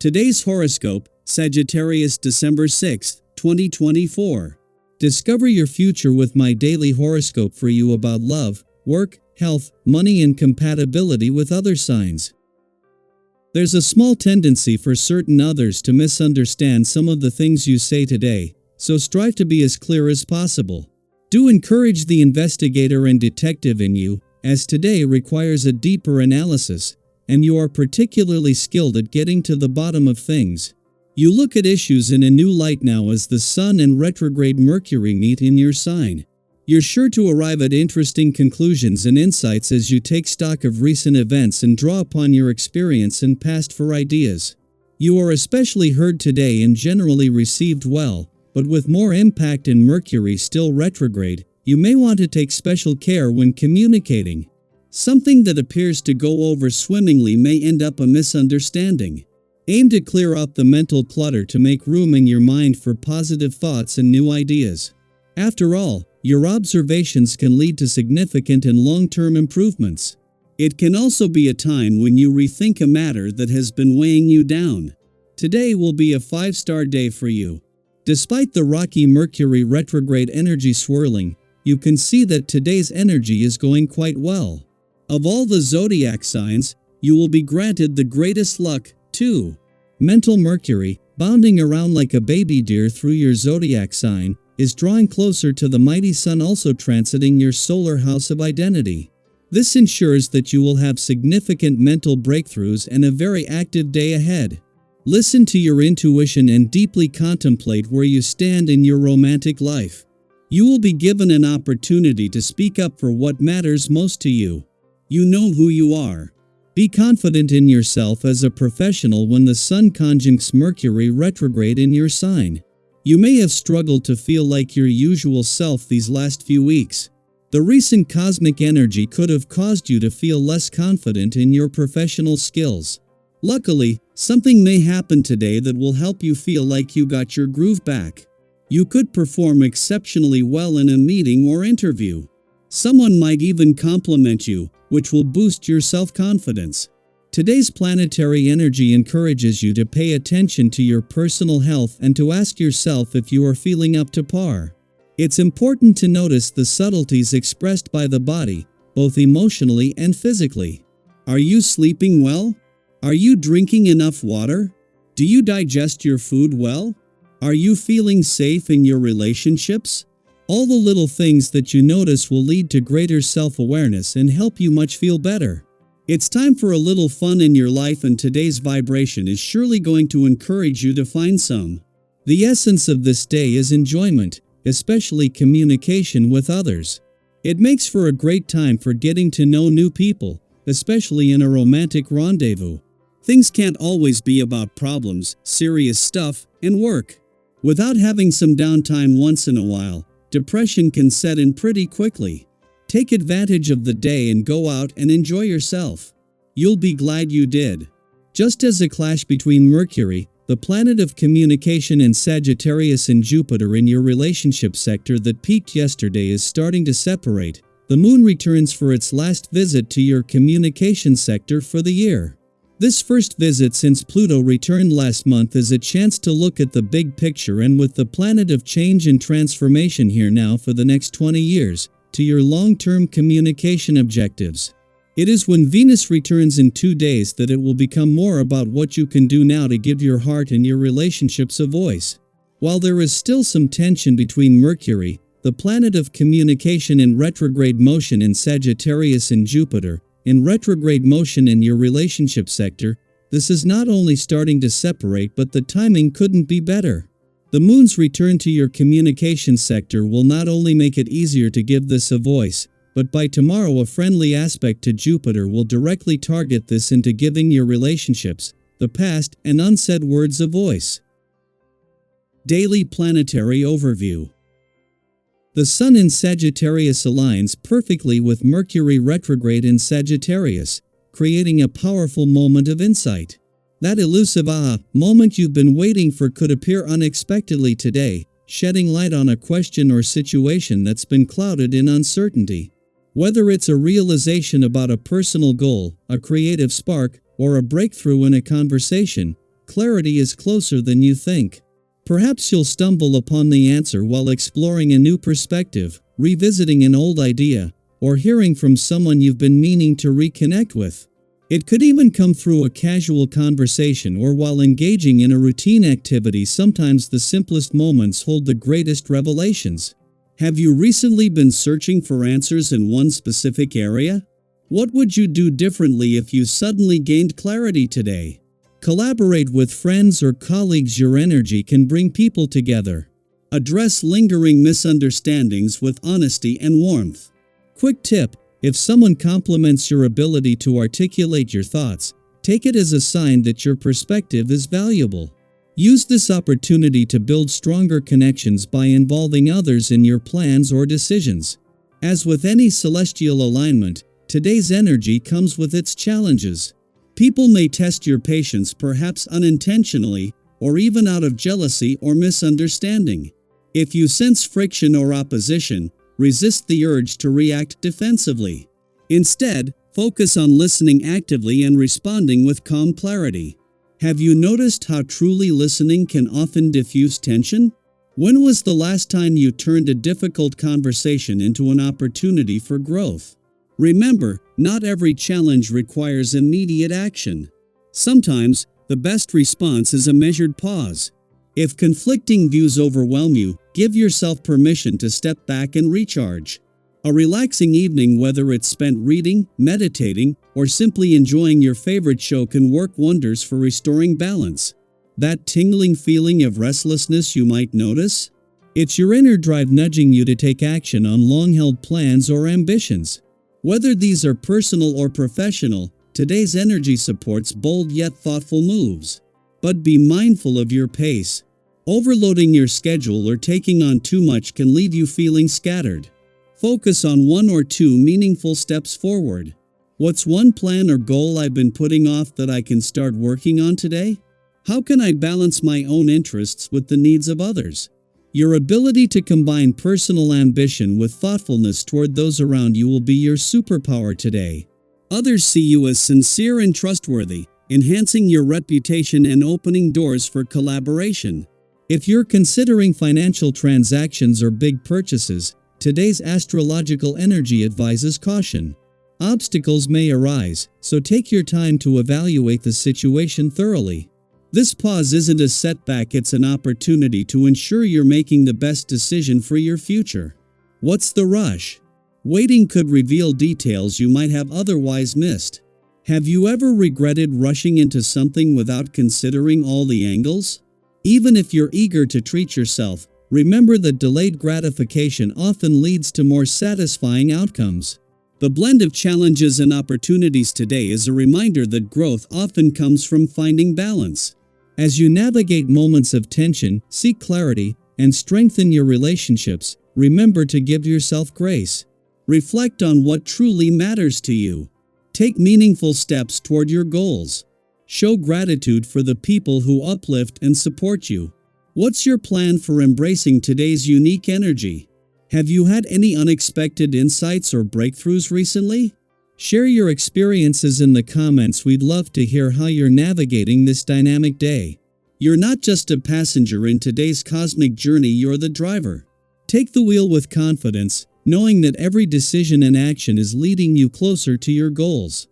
Today's horoscope, Sagittarius December 6, 2024. Discover your future with my daily horoscope for you about love, work, health, money and compatibility with other signs. There's a small tendency for certain others to misunderstand some of the things you say today, so strive to be as clear as possible. Do encourage the investigator and detective in you, as today requires a deeper analysis, and you are particularly skilled at getting to the bottom of things. You look at issues in a new light now as the Sun and retrograde Mercury meet in your sign. You're sure to arrive at interesting conclusions and insights as you take stock of recent events and draw upon your experience and past for ideas. You are especially heard today and generally received well, but with more impact in Mercury still retrograde, you may want to take special care when communicating. Something that appears to go over swimmingly may end up a misunderstanding. Aim to clear up the mental clutter to make room in your mind for positive thoughts and new ideas. After all, your observations can lead to significant and long-term improvements. It can also be a time when you rethink a matter that has been weighing you down. Today will be a 5-star day for you. Despite the rocky Mercury retrograde energy swirling, you can see that today's energy is going quite well. Of all the zodiac signs, you will be granted the greatest luck, too. Mental Mercury, bounding around like a baby deer through your zodiac sign, is drawing closer to the mighty Sun, also transiting your solar house of identity. This ensures that you will have significant mental breakthroughs and a very active day ahead. Listen to your intuition and deeply contemplate where you stand in your romantic life. You will be given an opportunity to speak up for what matters most to you. You know who you are. Be confident in yourself as a professional when the Sun conjuncts Mercury retrograde in your sign. You may have struggled to feel like your usual self these last few weeks. The recent cosmic energy could have caused you to feel less confident in your professional skills. Luckily, something may happen today that will help you feel like you got your groove back. You could perform exceptionally well in a meeting or interview. Someone might even compliment you, which will boost your self-confidence. Today's planetary energy encourages you to pay attention to your personal health and to ask yourself if you are feeling up to par. It's important to notice the subtleties expressed by the body, both emotionally and physically. Are you sleeping well? Are you drinking enough water? Do you digest your food well? Are you feeling safe in your relationships? All the little things that you notice will lead to greater self-awareness and help you much feel better. It's time for a little fun in your life, and today's vibration is surely going to encourage you to find some. The essence of this day is enjoyment, especially communication with others. It makes for a great time for getting to know new people, especially in a romantic rendezvous. Things can't always be about problems, serious stuff, and work. Without having some downtime once in a while, depression can set in pretty quickly. Take advantage of the day and go out and enjoy yourself. You'll be glad you did. Just as a clash between Mercury, the planet of communication, and Sagittarius and Jupiter in your relationship sector that peaked yesterday is starting to separate, the Moon returns for its last visit to your communication sector for the year. This first visit since Pluto returned last month is a chance to look at the big picture, and with the planet of change and transformation here now for the next 20 years, to your long-term communication objectives. It is when Venus returns in 2 days that it will become more about what you can do now to give your heart and your relationships a voice. While there is still some tension between Mercury, the planet of communication, in retrograde motion in Sagittarius, and Jupiter in retrograde motion in your relationship sector, this is not only starting to separate, but the timing couldn't be better. The Moon's return to your communication sector will not only make it easier to give this a voice, but by tomorrow a friendly aspect to Jupiter will directly target this into giving your relationships, the past, and unsaid words a voice. Daily Planetary Overview. The Sun in Sagittarius aligns perfectly with Mercury retrograde in Sagittarius, creating a powerful moment of insight. That elusive aha moment you've been waiting for could appear unexpectedly today, shedding light on a question or situation that's been clouded in uncertainty. Whether it's a realization about a personal goal, a creative spark, or a breakthrough in a conversation, clarity is closer than you think. Perhaps you'll stumble upon the answer while exploring a new perspective, revisiting an old idea, or hearing from someone you've been meaning to reconnect with. It could even come through a casual conversation or while engaging in a routine activity. Sometimes the simplest moments hold the greatest revelations. Have you recently been searching for answers in one specific area? What would you do differently if you suddenly gained clarity today? Collaborate with friends or colleagues. Your energy can bring people together. Address lingering misunderstandings with honesty and warmth. Quick tip: if someone compliments your ability to articulate your thoughts, take it as a sign that your perspective is valuable. Use this opportunity to build stronger connections by involving others in your plans or decisions. As with any celestial alignment, today's energy comes with its challenges. People may test your patience, perhaps unintentionally, or even out of jealousy or misunderstanding. If you sense friction or opposition, resist the urge to react defensively. Instead, focus on listening actively and responding with calm clarity. Have you noticed how truly listening can often diffuse tension? When was the last time you turned a difficult conversation into an opportunity for growth? Remember, not every challenge requires immediate action. Sometimes, the best response is a measured pause. If conflicting views overwhelm you, give yourself permission to step back and recharge. A relaxing evening, whether it's spent reading, meditating, or simply enjoying your favorite show, can work wonders for restoring balance. That tingling feeling of restlessness you might notice? It's your inner drive nudging you to take action on long-held plans or ambitions. Whether these are personal or professional, today's energy supports bold yet thoughtful moves. But be mindful of your pace. Overloading your schedule or taking on too much can leave you feeling scattered. Focus on one or two meaningful steps forward. What's one plan or goal I've been putting off that I can start working on today? How can I balance my own interests with the needs of others? Your ability to combine personal ambition with thoughtfulness toward those around you will be your superpower today. Others see you as sincere and trustworthy, enhancing your reputation and opening doors for collaboration. If you're considering financial transactions or big purchases, today's astrological energy advises caution. Obstacles may arise, so take your time to evaluate the situation thoroughly. This pause isn't a setback, it's an opportunity to ensure you're making the best decision for your future. What's the rush? Waiting could reveal details you might have otherwise missed. Have you ever regretted rushing into something without considering all the angles? Even if you're eager to treat yourself, remember that delayed gratification often leads to more satisfying outcomes. The blend of challenges and opportunities today is a reminder that growth often comes from finding balance. As you navigate moments of tension, seek clarity, and strengthen your relationships, remember to give yourself grace. Reflect on what truly matters to you. Take meaningful steps toward your goals. Show gratitude for the people who uplift and support you. What's your plan for embracing today's unique energy? Have you had any unexpected insights or breakthroughs recently? Share your experiences in the comments. We'd love to hear how you're navigating this dynamic day. You're not just a passenger in today's cosmic journey, you're the driver. Take the wheel with confidence, knowing that every decision and action is leading you closer to your goals.